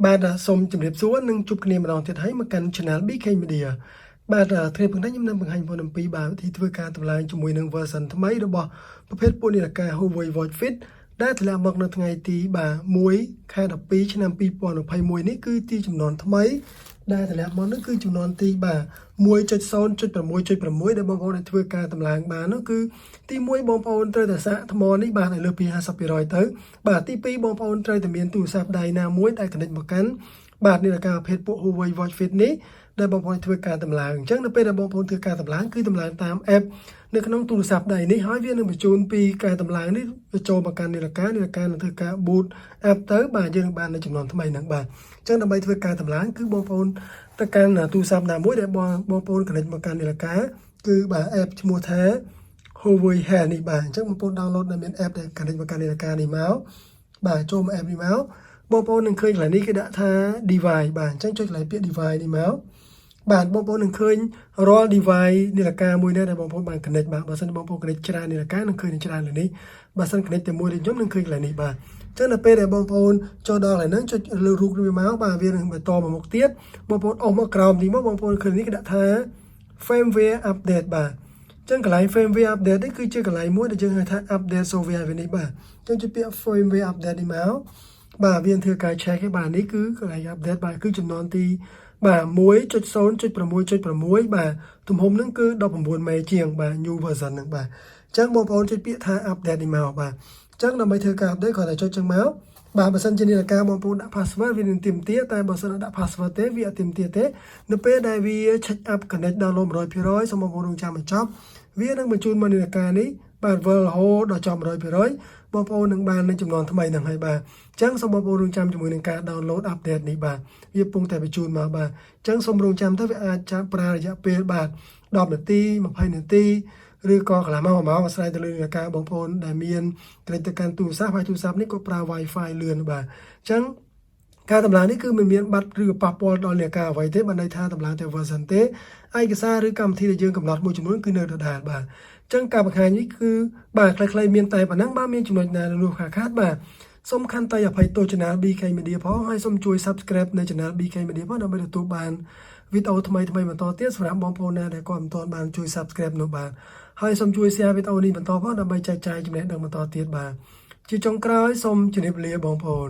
បាទសូមជម្រាបសួរនិងជួបគ្នាម្ដងទៀតហើយមកកាន់ Channel BK Media បាទថ្ងៃនេះខ្ញុំនឹងបង្ហាញបងអំពីបាទវិធីធ្វើការតម្លើងជាមួយនឹង version ថ្មីរបស់ប្រភេទពួកនាឡិកា Huawei Watch Fit ដែលធ្លាក់មកនៅថ្ងៃទី1 ខែ 12 ឆ្នាំ 2021 នេះគឺទីចំនួនថ្មីដែលធ្លាក់មកនោះគឺចំនួនទី1.0.6.6 ដែលបងប្អូនអាចធ្វើការតម្លើងបាននោះគឺទី1បងប្អូនត្រូវតែសាកថ្មនេះបានឲ្យលើសពី 50% ទៅបាទទី2បងប្អូនត្រូវតែមានទូរស័ព្ទដៃណាមួយដែល connect មកកាន់បាទនាឡិកាប្រភេទពួក Huawei Watch Fit នេះដែលបងប្អូនធ្វើការតម្លើងអញ្ចឹងនៅពេលដែលបងប្អូនធ្វើការតម្លើងគឺតម្លើងតាម app នៅក្នុងទូរស័ព្ទដៃនេះហើយវានឹងបញ្ជូនពីការតម្លើងនេះទៅចូលមកកាន់នាឡិកានឹងធ្វើការ boot app ទៅបាទយើងនឹងបាននៅចំនួនថ្មីហ្នឹងបាទអញ្ចឹងដើម្បីធ្វើការតម្លើងគឺបងប្អូនទៅកាន់ទូរស័ព្ទណាមួយដែលបងប្អូន connect មកកាន់នាឡិកាគឺបាទ app ឈ្មោះថា Huawei Health នេះបាទអញ្ចឹងបងប្អូន download ដែលមាន app ដែល connect មកកាន់នាឡិកានេះមកបាទចូលមក app នេះមកបងប្អូននឹងឃើញកន្លែងនេះគេដាក់ថា device បាទអញ្ចឹងចុចកន្លែងពាក្យ device នេះមកបាទបងប្អូននឹងឃើញរាល់ device នាឡិកាមួយនេះដែលបងប្អូនបាន connect បាទបើសិនបងប្អូន connect ច្រើននាឡិកានឹងឃើញច្រើនលើនេះបើសិន connect តែមួយដូចខ្ញុំនឹងឃើញកន្លែងនេះបាទអញ្ចឹងដល់ពេលដែលបងប្អូនចូលដល់កន្លែងហ្នឹងចុចលើរូបវាមកបាទវានឹងបន្តមកមុខទៀតបងប្អូនអស់មកក្រោមទីមកបងប្អូនឃើញនេះគេដាក់ថា Firmware update បាទចឹងកន្លែង Firmware update នេះគឺជាកន្លែងមួយដែលយើងហៅថា update software វានេះបាទចឹងជាពាក្យ Firmware update នេះមកបាទវាធ្វើការ check ឯបាទនេះគឺកន្លែង update បាទគឺចំនួនទីបាទ 1.0.6.6 បាទទំហំហ្នឹងគឺ19មេជាងបាទ new version ហ្នឹងបាទអញ្ចឹងបងប្អូនចុចពាក្យថា update នេះមកបាទអញ្ចឹងដើម្បីធ្វើការ update គ្រាន់តែចុចចឹងមកបាទបើសិនជានាឡិកាបងប្អូនដាក់ password វានឹងទាមទារតែបើសិនដាក់ password ទេវាអត់ទាមទារទេនៅពេលដែលវា check up connect download 100%សូមបងប្អូនរងចាំបញ្ចប់វានឹងបញ្ជូនមកនាឡិកានេះបាទវិលរហូតដល់ចប់ 100% បងប្អូននឹងបាននៅចំនួនថ្មីហ្នឹងហើយបាទអញ្ចឹងសូមបងប្អូនរងចាំជាមួយនឹងការ download update នេះបាទវាពងតែបញ្ជូនមកបាទអញ្ចឹងសូមរងចាំទៅវាអាចចាប់ប្រើរយៈពេលបាទ10នាទី20នាទីឬក៏កន្លះម៉ោងអាស្រ័យទៅលើនាឡិកាបងប្អូនដែលមានក្រិចទៅកាន់ទូរស័ព្ទហើយទូរស័ព្ទនេះក៏ប្រើ Wi-Fi លឿនបាទអញ្ចឹងការតម្លើងនេះគឺមិនមានបាត់ឬក៏ប៉ះពាល់ដល់នាឡិកាអ្វីទេបើន័យថាតម្លើងតែ version ទេឯកសារឬកម្មវិធីដែលយើងកំណត់មួយចំនួនគឺនៅដដែលបាទអញ្ចឹងការបង្ហាញនេះគឺបាទខ្លីៗមានតែប៉ុណ្ណឹងបាទមានចំណុចណានោះខាតបាទសូមខន្តីអភ័យទោស Channel BK Media ផងហើយសូមជួយ Subscribe នៅ Channel BK Media ផងដើម្បីទទួលបានវីដេអូថ្មីៗបន្តទៀតសម្រាប់បងប្អូនណាដែលគាត់មិនទាន់បានជួយ Subscribe នោះបាទហើយសូមជួយ share វីដេអូនេះបន្តផងដើម្បីចែកចាយចំណេះដឹងបន្តទៀតបាទជាចុងក្រោយសូមជម្រាបលាបងប្អូន